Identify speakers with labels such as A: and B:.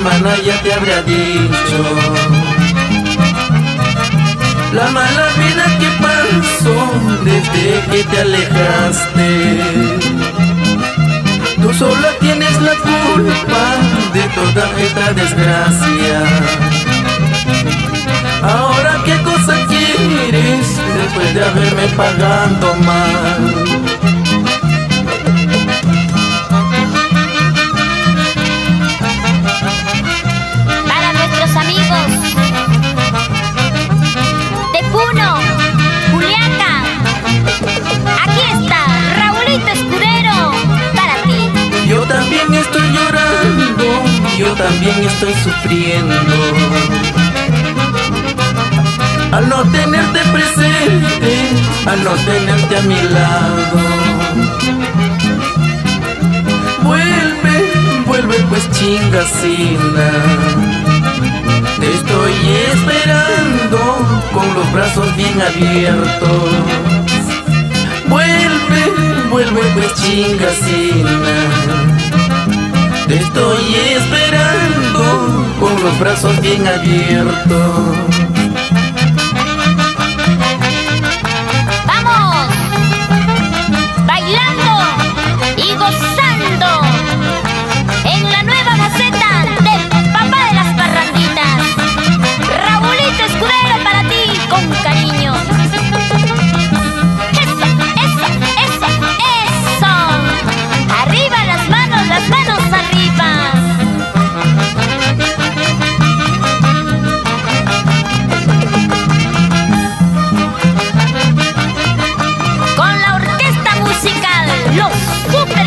A: hermana ya te habrá dicho la mala vida que pasó desde que te alejaste. Tú sola tienes la culpa de toda esta desgracia. Ahora qué cosa quieres después de haberme pagado mal. Yo también estoy sufriendo al no tenerte presente, al no tenerte a mi lado. Vuelve, vuelve pues chingacina. Te estoy esperando con los brazos bien abiertos. Vuelve, vuelve pues chingacina. Te estoy esperando con los brazos bien abiertos.
B: ¡Vamos! Bailando y gozando en la nueva faceta del papá de las parranditas. Raulito Escudero, para ti con cariño. Eso, eso, eso, eso. Arriba las manos arriba. Con la orquesta musical Los Super